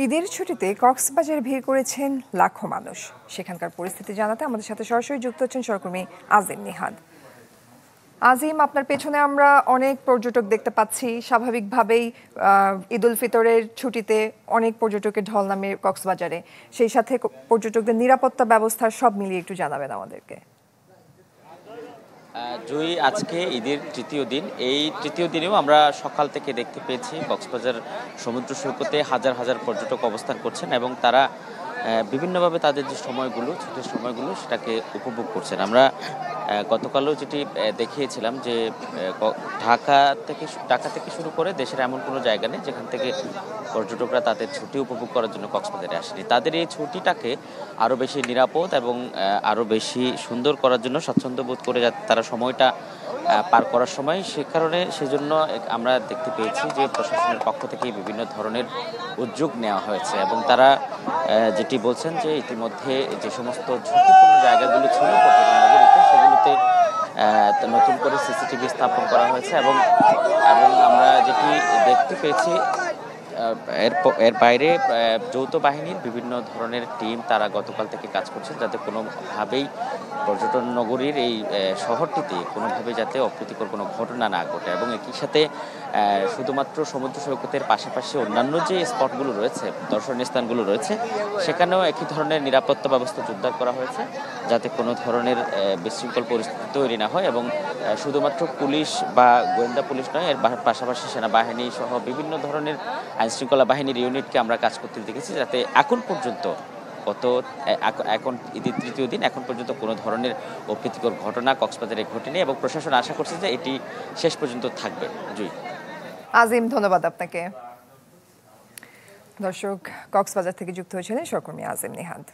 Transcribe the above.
ঈদের ছুটিতে কক্সবাজারে ভিড় করেছেন লাখো মানুষ। সেখানকার পরিস্থিতি জানাতে আমাদের সাথে সরাসরি যুক্ত হচ্ছেন সহকর্মী আজিম নিহাদ। আজিম, আপনার পেছনে আমরা অনেক পর্যটক দেখতে পাচ্ছি। স্বাভাবিকভাবেই ঈদ উল ফিতরের ছুটিতে অনেক পর্যটকের ঢল নামে কক্সবাজারে। সেই সাথে পর্যটকদের নিরাপত্তা ব্যবস্থা সব মিলিয়ে একটু জানাবেন আমাদেরকে। জয়ী, আজকে ঈদের তৃতীয় দিন। এই তৃতীয় দিনেও আমরা সকাল থেকে দেখতে পেয়েছি কক্সবাজার সমুদ্র সৈকতে হাজার হাজার পর্যটক অবস্থান করছেন এবং তারা বিভিন্নভাবে তাদের যে সময়গুলো, ছুটির সময়গুলো সেটাকে উপভোগ করছেন। আমরা গতকালও যেটি দেখিয়েছিলাম যে ঢাকা থেকে শুরু করে দেশের এমন কোনো জায়গা নেই যেখান থেকে পর্যটকরা তাদের ছুটি উপভোগ করার জন্য কক্সবাজারে আসেনি। তাদের এই ছুটিটাকে আরও বেশি নিরাপদ এবং আরও বেশি সুন্দর করার জন্য স্বাচ্ছন্দ্য বোধ করে তারা সময়টা পার করার সময় সেজন্য আমরা দেখতে পেয়েছি যে প্রশাসনের পক্ষ থেকে বিভিন্ন ধরনের উদ্যোগ নেওয়া হয়েছে এবং তারা যেটি বলছেন যে ইতিমধ্যে যে সমস্ত ঝুঁকিপূর্ণ জায়গাগুলো ছিল পর্যটন নগরীতে সেগুলোতে নতুন করে সিসিটিভি স্থাপন করা হয়েছে এবং আমরা যেটি দেখতে পেয়েছি এর বাইরে যৌথ বাহিনীর বিভিন্ন ধরনের টিম তারা গতকাল থেকে কাজ করছেন যাতে কোনোভাবেই পর্যটন নগরীর এই শহরটিতে কোনোভাবে যাতে অপ্রীতিকর কোনো ঘটনা না ঘটে এবং একই সাথে শুধুমাত্র সমুদ্র সৈকতের পাশাপাশি অন্যান্য যে স্পটগুলো রয়েছে, দর্শনীয় স্থানগুলো রয়েছে, সেখানেও একই ধরনের নিরাপত্তা ব্যবস্থা জোরদার করা হয়েছে যাতে কোনো ধরনের বিশৃঙ্খল পরিস্থিতি তৈরি না হয় এবং শুধুমাত্র পুলিশ বা গোয়েন্দা পুলিশ নয়, এর পাশাপাশি সেনাবাহিনী সহ বিভিন্ন ধরনের আইনশৃঙ্খলা বাহিনীর ইউনিটকে আমরা কাজ করতে দেখেছি যাতে এখন পর্যন্ত এখন ঈদের তৃতীয় দিন এখন পর্যন্ত কোনো ধরনের অপ্রীতিকর ঘটনা কক্সবাজারে ঘটেনি এবং প্রশাসন আশা করছে যে এটি শেষ পর্যন্ত থাকবে। জুই। আজিম, ধন্যবাদ আপনাকে। দর্শক, কক্সবাজার থেকে যুক্ত হয়েছিলেন সহকর্মী আজিম নিহাদ।